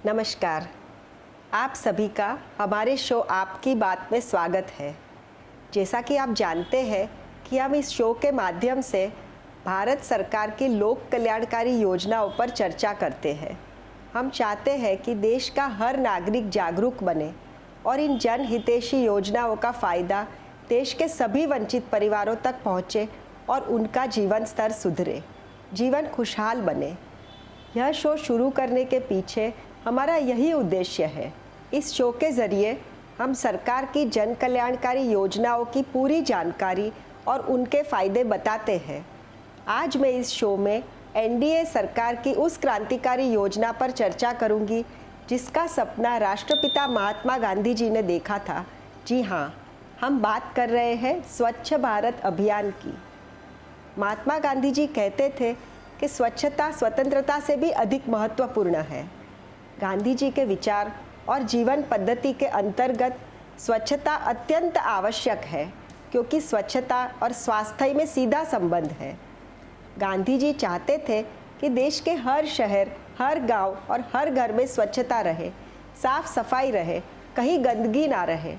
नमस्कार। आप सभी का हमारे शो आपकी बात में स्वागत है। जैसा कि आप जानते हैं कि हम इस शो के माध्यम से भारत सरकार की लोक कल्याणकारी योजनाओं पर चर्चा करते हैं। हम चाहते हैं कि देश का हर नागरिक जागरूक बने और इन जनहितैषी योजनाओं का फ़ायदा देश के सभी वंचित परिवारों तक पहुँचे और उनका जीवन स्तर सुधरे, जीवन खुशहाल बने। यह शो शुरू करने के पीछे हमारा यही उद्देश्य है। इस शो के ज़रिए हम सरकार की जन कल्याणकारी योजनाओं की पूरी जानकारी और उनके फ़ायदे बताते हैं। आज मैं इस शो में एनडीए सरकार की उस क्रांतिकारी योजना पर चर्चा करूंगी जिसका सपना राष्ट्रपिता महात्मा गांधी जी ने देखा था। जी हाँ, हम बात कर रहे हैं स्वच्छ भारत अभियान की। महात्मा गांधी जी कहते थे कि स्वच्छता स्वतंत्रता से भी अधिक महत्वपूर्ण है। गांधी जी के विचार और जीवन पद्धति के अंतर्गत स्वच्छता अत्यंत आवश्यक है, क्योंकि स्वच्छता और स्वास्थ्य में सीधा संबंध है। गांधी जी चाहते थे कि देश के हर शहर, हर गांव और हर घर में स्वच्छता रहे, साफ सफाई रहे, कहीं गंदगी ना रहे,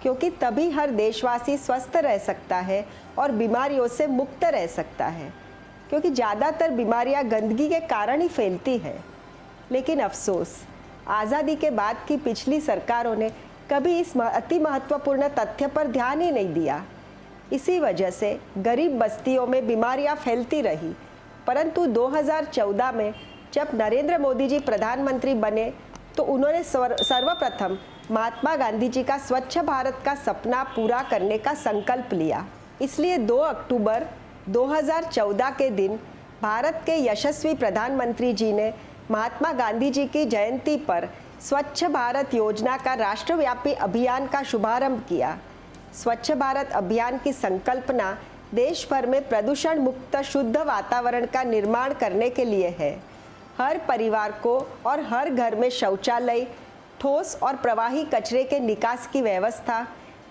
क्योंकि तभी हर देशवासी स्वस्थ रह सकता है और बीमारियों से मुक्त रह सकता है, क्योंकि ज़्यादातर बीमारियां गंदगी के कारण ही फैलती हैं। लेकिन अफसोस, आज़ादी के बाद की पिछली सरकारों ने कभी इस अति महत्वपूर्ण तथ्य पर ध्यान ही नहीं दिया। इसी वजह से गरीब बस्तियों में बीमारियां फैलती रही। परंतु 2014 में जब नरेंद्र मोदी जी प्रधानमंत्री बने तो उन्होंने सर्वप्रथम महात्मा गांधी जी का स्वच्छ भारत का सपना पूरा करने का संकल्प लिया। इसलिए 2 अक्टूबर 2014 के दिन भारत के यशस्वी प्रधानमंत्री जी ने महात्मा गांधी जी की जयंती पर स्वच्छ भारत योजना का राष्ट्रव्यापी अभियान का शुभारंभ किया। स्वच्छ भारत अभियान की संकल्पना देश भर में प्रदूषण मुक्त शुद्ध वातावरण का निर्माण करने के लिए है। हर परिवार को और हर घर में शौचालय, ठोस और प्रवाही कचरे के निकास की व्यवस्था,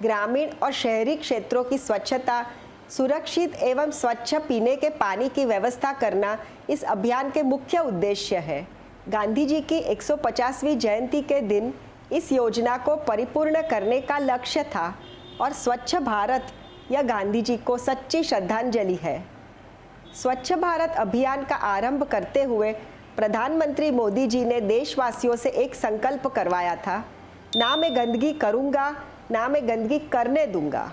ग्रामीण और शहरी क्षेत्रों की स्वच्छता, सुरक्षित एवं स्वच्छ पीने के पानी की व्यवस्था करना इस अभियान के मुख्य उद्देश्य है। गांधी जी की 150वीं जयंती के दिन इस योजना को परिपूर्ण करने का लक्ष्य था और स्वच्छ भारत यह गांधी जी को सच्ची श्रद्धांजलि है। स्वच्छ भारत अभियान का आरंभ करते हुए प्रधानमंत्री मोदी जी ने देशवासियों से एक संकल्प करवाया था, ना मैं गंदगी करूँगा, ना मैं गंदगी करने दूंगा।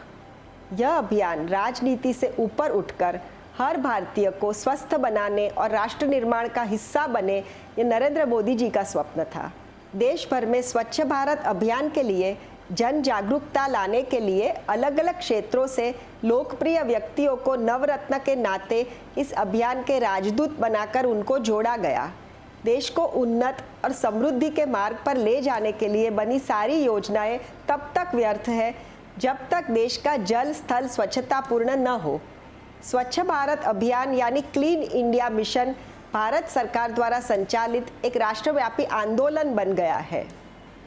यह अभियान राजनीति से ऊपर उठकर हर भारतीय को स्वस्थ बनाने और राष्ट्र निर्माण का हिस्सा बने, ये नरेंद्र मोदी जी का स्वप्न था। देश भर में स्वच्छ भारत अभियान के लिए जन जागरूकता लाने के लिए अलग अलग क्षेत्रों से लोकप्रिय व्यक्तियों को नवरत्न के नाते इस अभियान के राजदूत बनाकर उनको जोड़ा गया। देश को उन्नत और समृद्धि के मार्ग पर ले जाने के लिए बनी सारी योजनाएं तब तक व्यर्थ है जब तक देश का जल स्थल स्वच्छता पूर्ण न हो। स्वच्छ भारत अभियान यानी क्लीन इंडिया मिशन भारत सरकार द्वारा संचालित एक राष्ट्रव्यापी आंदोलन बन गया है।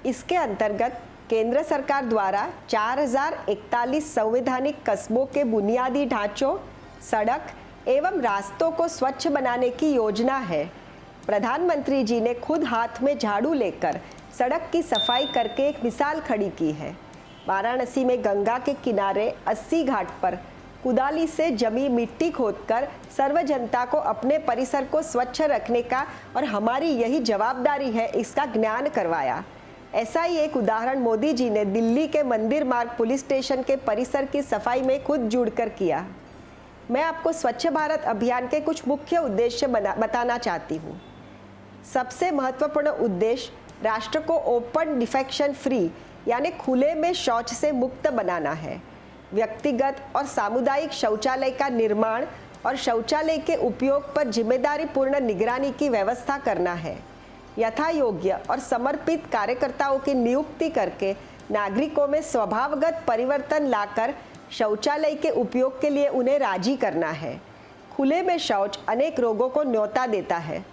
इसके अंतर्गत केंद्र सरकार द्वारा 4041 संवैधानिक कस्बों के बुनियादी ढांचों, सड़क एवं रास्तों को स्वच्छ बनाने की योजना है। प्रधानमंत्री जी ने खुद हाथ में झाड़ू लेकर सड़क की सफाई करके एक मिसाल खड़ी की है। वाराणसी में गंगा के किनारे 80 घाट पर कुदाली से जमी मिट्टी खोदकर सर्व जनता को अपने परिसर को स्वच्छ रखने का और हमारी यही जवाबदारी है इसका ज्ञान करवाया। ऐसा ही एक उदाहरण मोदी जी ने दिल्ली के मंदिर मार्ग पुलिस स्टेशन के परिसर की सफाई में खुद जुड़कर किया। मैं आपको स्वच्छ भारत अभियान के कुछ मुख्य उद्देश्य बताना चाहती हूँ। सबसे महत्वपूर्ण उद्देश्य राष्ट्र को ओपन डिफेक्शन फ्री यानी खुले में शौच से मुक्त बनाना है। व्यक्तिगत और सामुदायिक शौचालय का निर्माण और शौचालय के उपयोग पर जिम्मेदारी पूर्ण निगरानी की व्यवस्था करना है। यथा योग्य और समर्पित कार्यकर्ताओं की नियुक्ति करके नागरिकों में स्वभावगत परिवर्तन लाकर शौचालय के उपयोग के लिए उन्हें राजी करना है। खुले में शौच अनेक रोगों को न्योता देता है।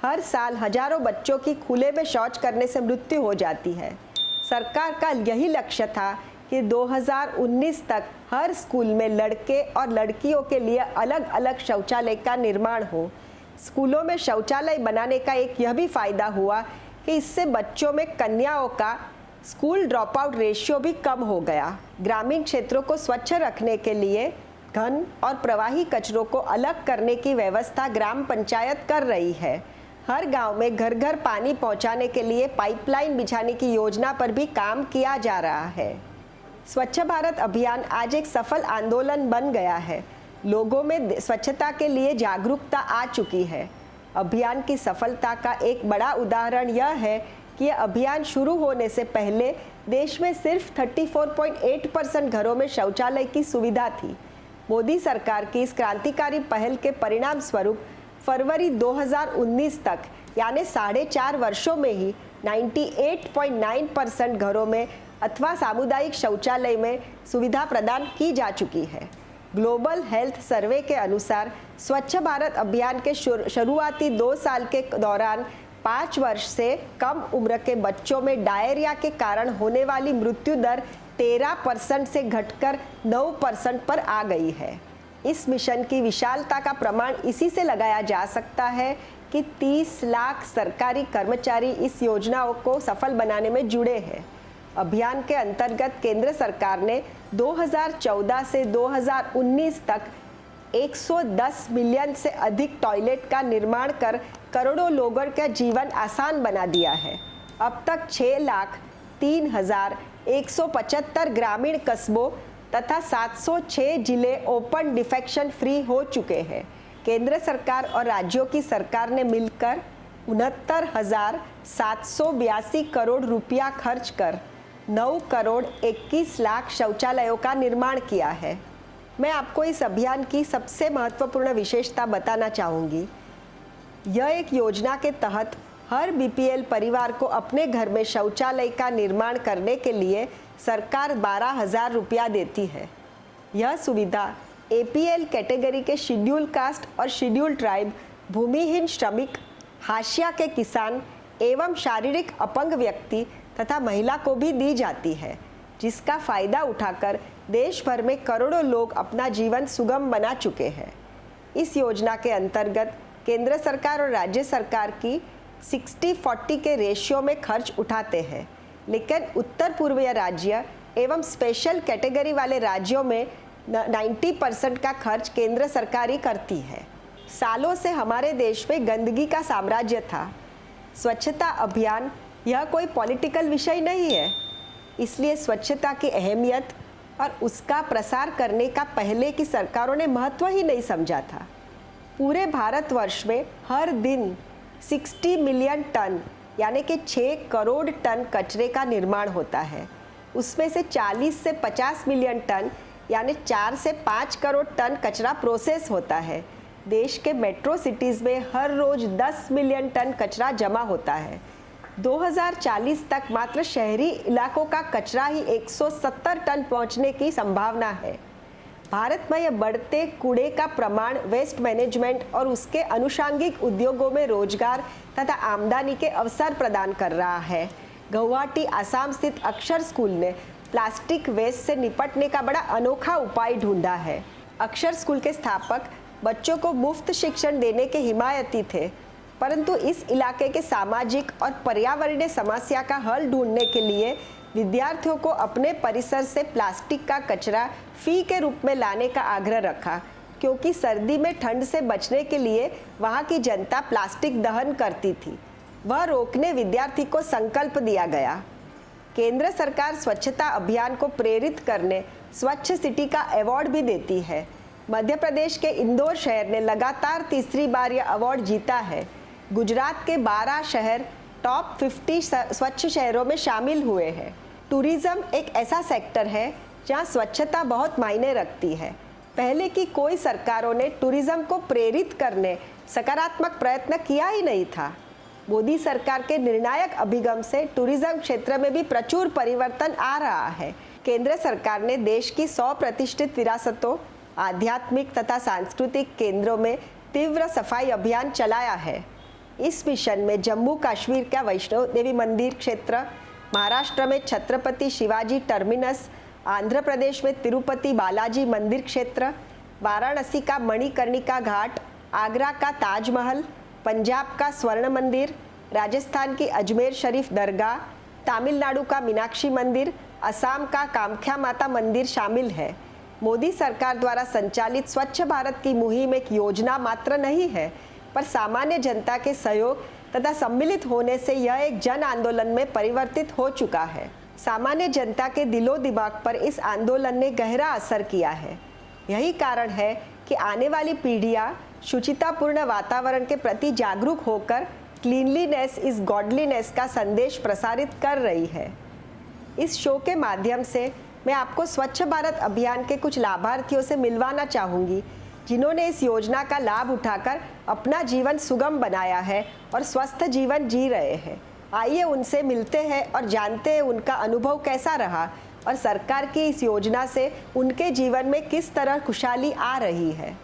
हर साल हजारों बच्चों की खुले में शौच करने से मृत्यु हो जाती है। सरकार का यही लक्ष्य था कि 2019 तक हर स्कूल में लड़के और लड़कियों के लिए अलग अलग शौचालय का निर्माण हो। स्कूलों में शौचालय बनाने का एक यह भी फायदा हुआ कि इससे बच्चों में कन्याओं का स्कूल ड्रॉप आउट रेशियो भी कम हो गया। ग्रामीण क्षेत्रों को स्वच्छ रखने के लिए घन और प्रवाही कचरों को अलग करने की व्यवस्था ग्राम पंचायत कर रही है। हर गांव में घर घर पानी पहुंचाने के लिए पाइपलाइन बिछाने की योजना पर भी काम किया जा रहा है। स्वच्छ भारत अभियान आज एक सफल आंदोलन बन गया है। लोगों में स्वच्छता के लिए जागरूकता आ चुकी है। अभियान की सफलता का एक बड़ा उदाहरण यह है कि यह अभियान शुरू होने से पहले देश में सिर्फ 34.8% घरों में शौचालय की सुविधा थी। मोदी सरकार की इस क्रांतिकारी पहल के परिणाम स्वरूप फरवरी 2019 तक यानी 4.5 वर्षों में ही 98.9% घरों में अथवा सामुदायिक शौचालय में सुविधा प्रदान की जा चुकी है। ग्लोबल हेल्थ सर्वे के अनुसार स्वच्छ भारत अभियान के शुरुआती 2 साल के दौरान 5 वर्ष से कम उम्र के बच्चों में डायरिया के कारण होने वाली मृत्यु दर 13% से घटकर 9% पर आ गई है। इस मिशन की विशालता का प्रमाण इसी से लगाया जा सकता है कि 30 लाख सरकारी कर्मचारी इस योजनाओं को सफल बनाने में जुड़े हैं। अभियान के अंतर्गत केंद्र सरकार ने 2014 से 2019 तक 110 मिलियन से अधिक टॉयलेट का निर्माण कर करोड़ों लोगों का जीवन आसान बना दिया है। अब तक 6,03,175 ग्रामीण कस्बों तथा 706 जिले ओपन डिफेक्शन फ्री हो चुके हैं। केंद्र सरकार और राज्यों की सरकार ने मिलकर 69,782 करोड़ रुपया खर्च कर 9 करोड़ 21 लाख शौचालयों का निर्माण किया है। मैं आपको इस अभियान की सबसे महत्वपूर्ण विशेषता बताना चाहूँगी। यह एक योजना के तहत हर बीपीएल परिवार को अपने घर में शौचालय का निर्माण करने के लिए सरकार 12,000 रुपया देती है। यह सुविधा एपीएल कैटेगरी के शेड्यूल कास्ट और शेड्यूल ट्राइब, भूमिहीन श्रमिक, हाशिया के किसान एवं शारीरिक अपंग व्यक्ति तथा महिला को भी दी जाती है, जिसका फायदा उठाकर देश भर में करोड़ों लोग अपना जीवन सुगम बना चुके हैं। इस योजना के अंतर्गत केंद्र सरकार और राज्य सरकार की 60-40 के रेशियो में खर्च उठाते हैं, लेकिन उत्तर पूर्वीय राज्य एवं स्पेशल कैटेगरी वाले राज्यों में 90% का खर्च केंद्र सरकार ही करती है। सालों से हमारे देश में गंदगी का साम्राज्य था। स्वच्छता अभियान यह कोई पॉलिटिकल विषय नहीं है, इसलिए स्वच्छता की अहमियत और उसका प्रसार करने का पहले की सरकारों ने महत्व ही नहीं समझा था। पूरे भारतवर्ष में हर दिन 60 मिलियन टन यानी कि 6 करोड़ टन कचरे का निर्माण होता है। उसमें से 40 से 50 मिलियन टन यानी 4 से 5 करोड़ टन कचरा प्रोसेस होता है। देश के मेट्रो सिटीज़ में हर रोज 10 मिलियन टन कचरा जमा होता है। 2040 तक मात्र शहरी इलाकों का कचरा ही 170 टन पहुंचने की संभावना है। भारत में यह बढ़ते कूड़े का प्रमाण वेस्ट मैनेजमेंट और उसके अनुषंगिक उद्योगों में रोजगार तथा आमदनी के अवसर प्रदान कर रहा है। गुवाहाटी असम स्थित अक्षर स्कूल ने प्लास्टिक वेस्ट से निपटने का बड़ा अनोखा उपाय ढूंढा है। अक्षर स्कूल के स्थापक बच्चों को मुफ्त शिक्षण देने के हिमायती थे, परंतु इस इलाके के सामाजिक और पर्यावरणीय समस्या का हल ढूंढने के लिए विद्यार्थियों को अपने परिसर से प्लास्टिक का कचरा फी के रूप में लाने का आग्रह रखा, क्योंकि सर्दी में ठंड से बचने के लिए वहाँ की जनता प्लास्टिक दहन करती थी। वह रोकने विद्यार्थी को संकल्प दिया गया। केंद्र सरकार स्वच्छता अभियान को प्रेरित करने स्वच्छ सिटी का अवार्ड भी देती है। मध्य प्रदेश के इंदौर शहर ने लगातार तीसरी बार यह अवार्ड जीता है। गुजरात के 12 शहर टॉप 50 स्वच्छ शहरों में शामिल हुए हैं। टूरिज्म एक ऐसा सेक्टर है जहां स्वच्छता बहुत मायने रखती है। पहले की कोई सरकारों ने टूरिज्म को प्रेरित करने सकारात्मक प्रयत्न किया ही नहीं था। मोदी सरकार के निर्णायक अभिगम से टूरिज्म क्षेत्र में भी प्रचुर परिवर्तन आ रहा है। केंद्र सरकार ने देश की 100 प्रतिष्ठित विरासतों, आध्यात्मिक तथा सांस्कृतिक केंद्रों में तीव्र सफाई अभियान चलाया है। इस मिशन में जम्मू कश्मीर का वैष्णो देवी मंदिर क्षेत्र, महाराष्ट्र में छत्रपति शिवाजी टर्मिनस, आंध्र प्रदेश में तिरुपति बालाजी मंदिर क्षेत्र, वाराणसी का मणिकर्णिका घाट, आगरा का ताजमहल, पंजाब का स्वर्ण मंदिर, राजस्थान की अजमेर शरीफ दरगाह, तमिलनाडु का मीनाक्षी मंदिर, असम का कामाख्या माता मंदिर शामिल है। मोदी सरकार द्वारा संचालित स्वच्छ भारत की मुहिम एक योजना मात्र नहीं है, पर सामान्य जनता के सहयोग तथा सम्मिलित होने से यह एक जन आंदोलन में परिवर्तित हो चुका है। सामान्य जनता के दिलो दिमाग पर इस आंदोलन ने गहरा असर किया है। यही कारण है कि आने वाली पीढ़ियां शुचितापूर्ण वातावरण के प्रति जागरूक होकर क्लीनलीनेस इज गॉडलीनेस का संदेश प्रसारित कर रही है। इस शो के माध्यम से मैं आपको स्वच्छ भारत अभियान के कुछ लाभार्थियों से मिलवाना चाहूँगी, जिन्होंने इस योजना का लाभ उठाकर अपना जीवन सुगम बनाया है और स्वस्थ जीवन जी रहे हैं। आइए उनसे मिलते हैं और जानते हैं उनका अनुभव कैसा रहा और सरकार की इस योजना से उनके जीवन में किस तरह खुशहाली आ रही है।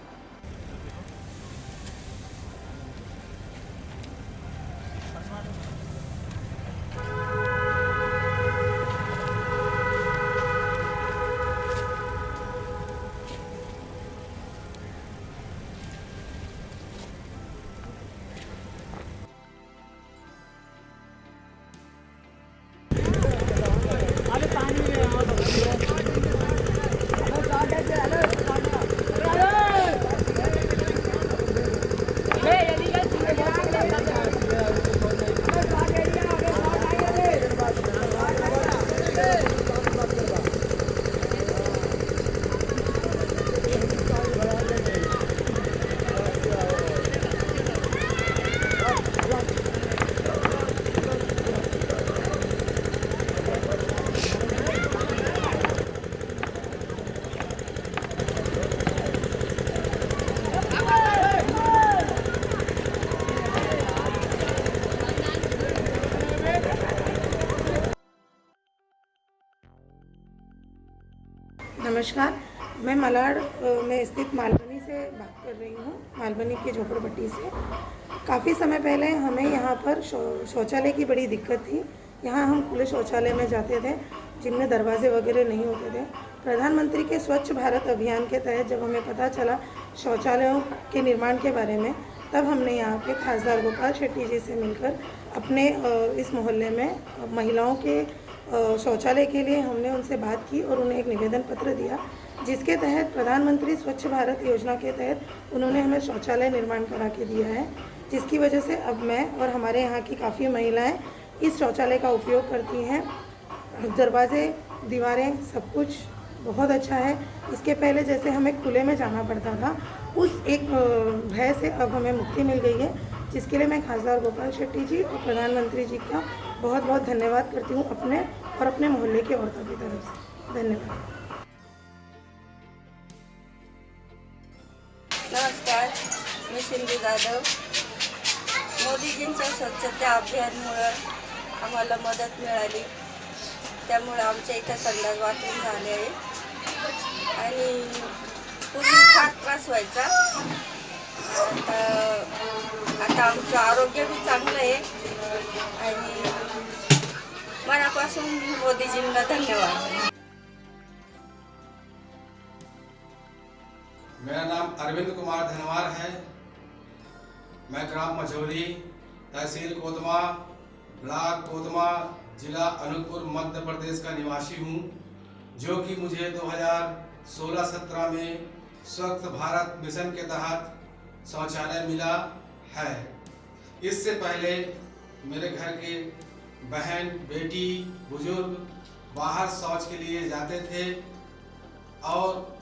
नमस्कार, मैं मलाड में स्थित मालबनी से बात कर रही हूँ, मालबनी की झोपड़पट्टी से। काफ़ी समय पहले हमें यहाँ पर शौचालय की बड़ी दिक्कत थी। यहाँ हम खुले शौचालय में जाते थे जिनमें दरवाजे वगैरह नहीं होते थे। प्रधानमंत्री के स्वच्छ भारत अभियान के तहत जब हमें पता चला शौचालयों के निर्माण के बारे में, तब हमने यहाँ के खासदार गोपाल शेट्टी जी से मिलकर अपने इस मोहल्ले में महिलाओं के शौचालय के लिए हमने उनसे बात की और उन्हें एक निवेदन पत्र दिया, जिसके तहत प्रधानमंत्री स्वच्छ भारत योजना के तहत उन्होंने हमें शौचालय निर्माण करा के दिया है, जिसकी वजह से अब मैं और हमारे यहाँ की काफ़ी महिलाएं इस शौचालय का उपयोग करती हैं। दरवाजे, दीवारें, सब कुछ बहुत अच्छा है। इसके पहले जैसे हमें खुले में जाना पड़ता था, उस एक भय से अब हमें मुक्ति मिल गई है, जिसके लिए मैं खासदार गोपाल शेट्टी जी और प्रधानमंत्री जी का बहुत बहुत धन्यवाद करती हूँ अपने और अपने मोहल्ले की औरतों की तरफ से। धन्यवाद। नमस्कार, मी सिंधू जाधव। मोदीजींच्या स्वच्छता अभियानमुळे आम्हाला मदत मिळाली, त्यामुळे आमच्या इथं संडास बाथरूम झाले आहे आणि पूर्वी फार त्रास व्हायचा। आता आमचं आरोग्य भी चांगलं आहे आणि मनापासून मोदीजींना धन्यवाद। मेरा नाम अरविंद कुमार धनवार है। मैं ग्राम मझौली, तहसील कोतमा, ब्लॉक कोतमा, जिला अनूपपुर, मध्य प्रदेश का निवासी हूँ, जो कि मुझे 2016-17 में स्वच्छ भारत मिशन के तहत शौचालय मिला है। इससे पहले मेरे घर के बहन, बेटी, बुजुर्ग बाहर शौच के लिए जाते थे और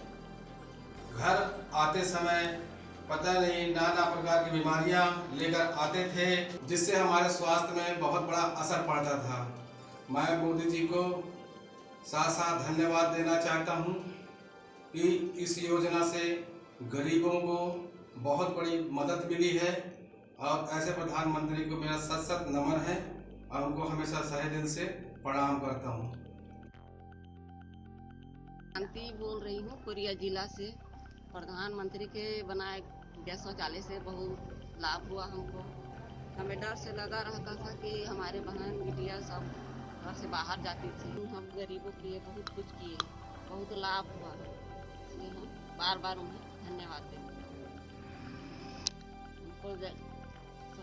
घर आते समय पता नहीं नाना प्रकार की बीमारियां लेकर आते थे, जिससे हमारे स्वास्थ्य में बहुत बड़ा असर पड़ता था। मैं मोदी जी को साथ साथ धन्यवाद देना चाहता हूं कि इस योजना से गरीबों को बहुत बड़ी मदद मिली है और ऐसे प्रधानमंत्री को मेरा सत सत नमन है और उनको हमेशा सहे दिल से प्रणाम करता हूँ। शांति बोल रही हूँ कोरिया जिला से। प्रधानमंत्री के बनाए गैस शौचालय से बहुत लाभ हुआ हमको। हमें डर से लगा रहता था कि हमारे बहन बिटिया सब घर से बाहर जाती थी। हम गरीबों के लिए बहुत कुछ किए, बहुत लाभ हुआ, इसलिए हम बार बार उन्हें धन्यवाद देते हैं। उनको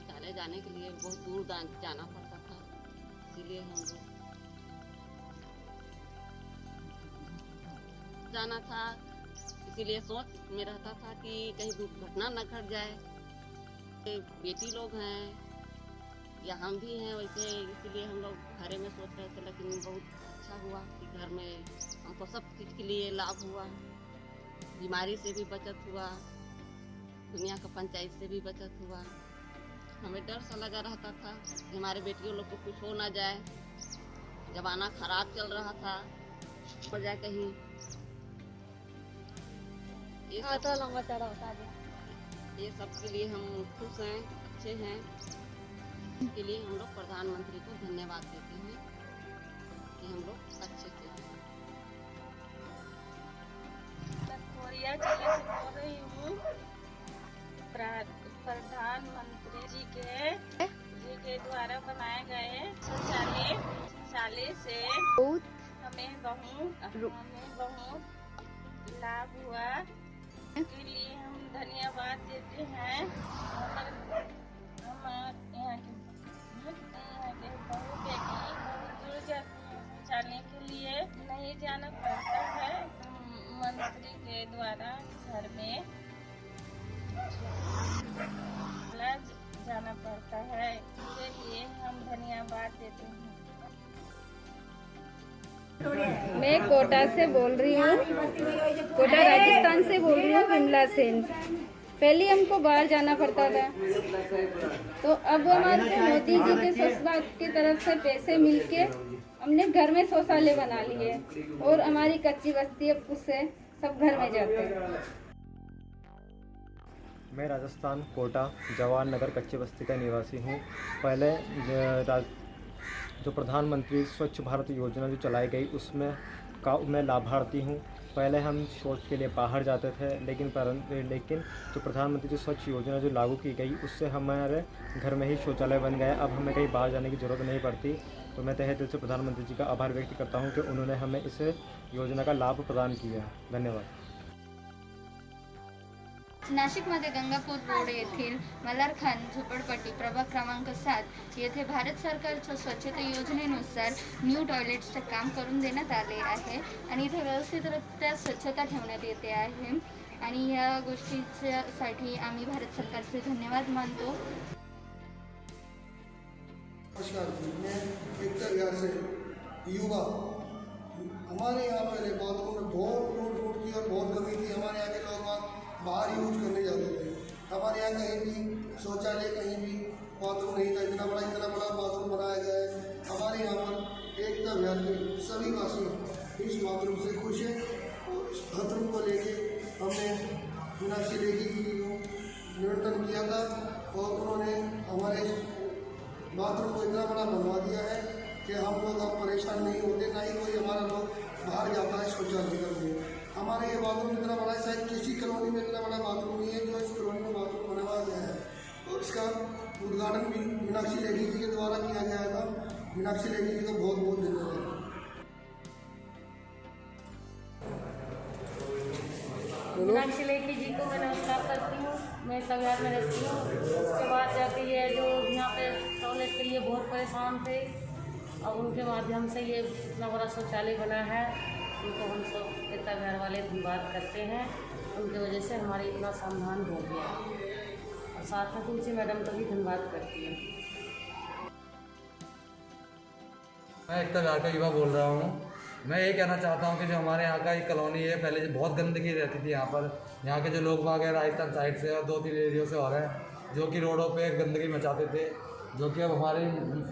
शौचालय जाने के लिए बहुत दूर जाना पड़ता था, इसीलिए हम लोग जाना था। इसीलिए सोच में रहता था कि कहीं दुर्घटना न घट जाए। बेटी लोग हैं या हम भी हैं वैसे, इसीलिए हम लोग घरे में सोच रहे थे, लेकिन बहुत अच्छा हुआ कि घर में हमको सब चीज़ के लिए लाभ हुआ। बीमारी से भी बचत हुआ, दुनिया का पंचायत से भी बचत हुआ। हमें डर सा लगा रहता था कि हमारे बेटियों लोग को कुछ हो ना जाए, जमाना खराब चल रहा था, हो जाए कहीं। ये सब के लिए हम खुश हैं, अच्छे हैं। इसके लिए हम लोग प्रधानमंत्री को धन्यवाद देते हैं कि हम लोग अच्छे से हैं। कोरिया जिले से बोल रही हूँ। प्रधानमंत्री जी के द्वारा बनाए गए शौचालय से हमें बहुत लाभ हुआ। के लिए हम धन्यवाद देते हैं। हम यहाँ के बहुत दूर जाते हैं शौचालय के लिए, नहीं जाना पड़ता है। मंत्री के द्वारा घर में जाना पड़ता है, इसके लिए हम धन्यवाद देते हैं। मैं कोटा से बोल रही हूँ, कोटा राजस्थान से बोल रही हूँ, विमला सेन। पहले हमको बाहर जाना पड़ता था, तो अब हमारे को मोदी जी के स्वच्छ भारत की तरफ से पैसे मिलके हमने घर में शौचालय बना लिए और हमारी कच्ची बस्ती अब उससे सब घर में जाते हैं। मैं राजस्थान कोटा जवाहर नगर कच्ची बस्ती का निवासी हूँ। पहले जो प्रधानमंत्री स्वच्छ भारत योजना जो चलाई गई उसमें मैं लाभार्थी हूँ। पहले हम शौच के लिए बाहर जाते थे, लेकिन जो प्रधानमंत्री की स्वच्छ योजना जो लागू की गई उससे हमारे घर में ही शौचालय बन गया। अब हमें कहीं बाहर जाने की ज़रूरत नहीं पड़ती। तो मैं तहे दिल से प्रधानमंत्री जी का आभार व्यक्त करता हूँ कि उन्होंने हमें इस योजना का लाभ प्रदान किया। धन्यवाद। नाशिकमध्ये गंगापूर रोड येथील मल्हारखान झोपडपट्टी प्रभाग क्रमांक 7 येथे भारत सरकारच्या स्वच्छता योजनेनुसार न्यू टॉयलेट्सचे काम करून देण्यात आले आहे आणि इथे व्यवस्थितरित्या स्वच्छता ठेवण्यात येते आहे आणि या गोष्टीसाठी आम्ही भारत सरकारचे धन्यवाद मानतो। नमस्कार, मैं एकता विहार से युवा। हमारे यहाँ पहले बाथरूम में बहुत टूट की और बहुत कमी थी। हमारे यहाँ के लोग बाहर यूज करने जाते थे। हमारे यहाँ कहीं भी शौचालय कहीं भी बाथरूम नहीं था। इतना बड़ा बाथरूम बनाया गया है। हमारे यहाँ पर एकता विहार के सभी वासी इस बाथरूम से खुश हैं और इस बाथरूम को लेके हमने मीनाक्षी लेखी जी को निमंत्रण किया था और उन्होंने हमारे बाथरूम को इतना बड़ा बनवा दिया है कि हम लोग अब परेशान नहीं होते, ना ही कोई हमारा लोग बाहर जाता है शौचालय करके। हमारे ये बाथरूम इतना बड़ा है, शायद किसी कॉलोनी में इतना बड़ा बाथरूम नहीं है जो इस कॉलोनी में बाथरूम बनवाया गया है। और इसका उद्घाटन भी मीनाक्षी लेखी जी के द्वारा किया गया था। मीनाक्षी लेखी जी को बहुत बहुत धन्यवाद। मीनाक्षी लेखी जी को मैं नमस्कार करती हूँ। मैं तविहार में रहती हूँ। उसके बाद जाके ये जो यहाँ पे टॉयलेट के लिए बहुत परेशान थे, अब उनके माध्यम से ये इतना बड़ा शौचालय बना है। उनको हम सब एकता विहार वाले धन्यवाद करते हैं। उनकी वजह से हमारे इतना समाधान हो गया और साथ में तुलसी मैडम का भी धन्यवाद करती हूँ। मैं एकता विहार का युवा बोल रहा हूँ। मैं ये कहना चाहता हूँ कि जो हमारे यहाँ का एक कॉलोनी है, पहले बहुत गंदगी रहती थी यहाँ पर। यहाँ के जो लोग बाग हैं राजस्थान साइड से और 2-3 एरियो से और हैं जो कि रोडों पे गंदगी मचाते थे, जो कि अब हमारे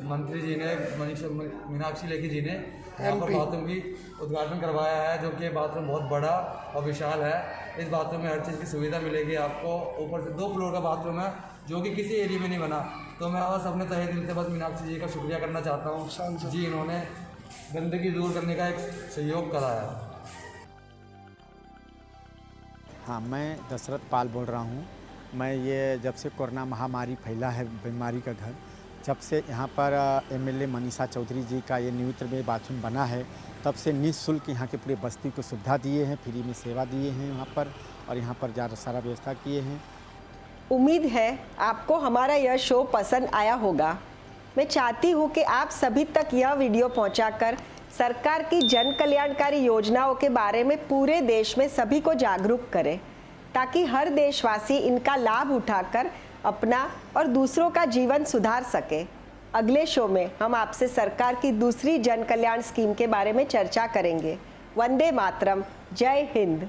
मंत्री जी ने मीनाक्षी लेखी जी ने यहाँ पर बाथरूम की उद्घाटन करवाया है, जो कि बाथरूम बहुत बड़ा और विशाल है। इस बाथरूम में हर चीज़ की सुविधा मिलेगी आपको। ऊपर से 2 फ्लोर का बाथरूम है जो कि किसी एरिया में नहीं बना। तो मैं बस अपने तहे दिल से बस मीनाक्षी जी का शुक्रिया करना चाहता हूँ जी, इन्होंने गंदगी दूर करने का एक सहयोग कराया। हाँ, मैं दशरथ पाल बोल रहा हूँ। मैं ये जब से कोरोना महामारी फैला है, बीमारी का घर, जब से यहाँ पर एमएलए मनीषा चौधरी जी का ये न्यूत्र में बाथरूम बना है, तब से निःशुल्क यहाँ के पूरे बस्ती को सुविधा दिए हैं, फ्री में सेवा दिए हैं यहाँ पर, और यहाँ पर ज़्यादा सारा व्यवस्था किए हैं। उम्मीद है आपको हमारा यह शो पसंद आया होगा। मैं चाहती हूँ कि आप सभी तक यह वीडियो पहुँचाकर सरकार की जन कल्याणकारी योजनाओं के बारे में पूरे देश में सभी को जागरूक करें, ताकि हर देशवासी इनका लाभ उठाकर अपना और दूसरों का जीवन सुधार सके। अगले शो में हम आपसे सरकार की दूसरी जन कल्याण स्कीम के बारे में चर्चा करेंगे। वंदे मातरम, जय हिंद।